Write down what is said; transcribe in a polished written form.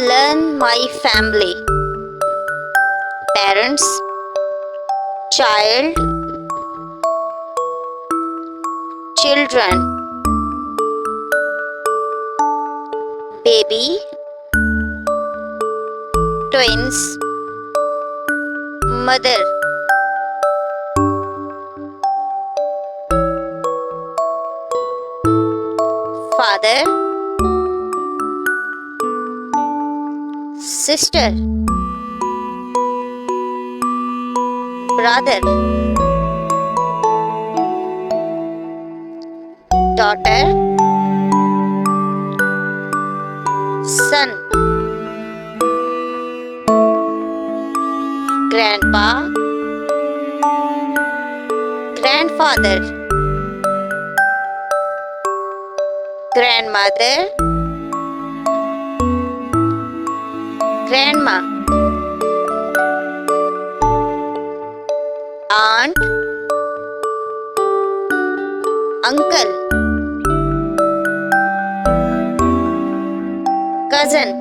Learn my family. Parents, child, children, baby, twins, mother, father, sister, brother, daughter, son, grandpa, grandfather, grandmother, grandma, aunt, uncle, cousin,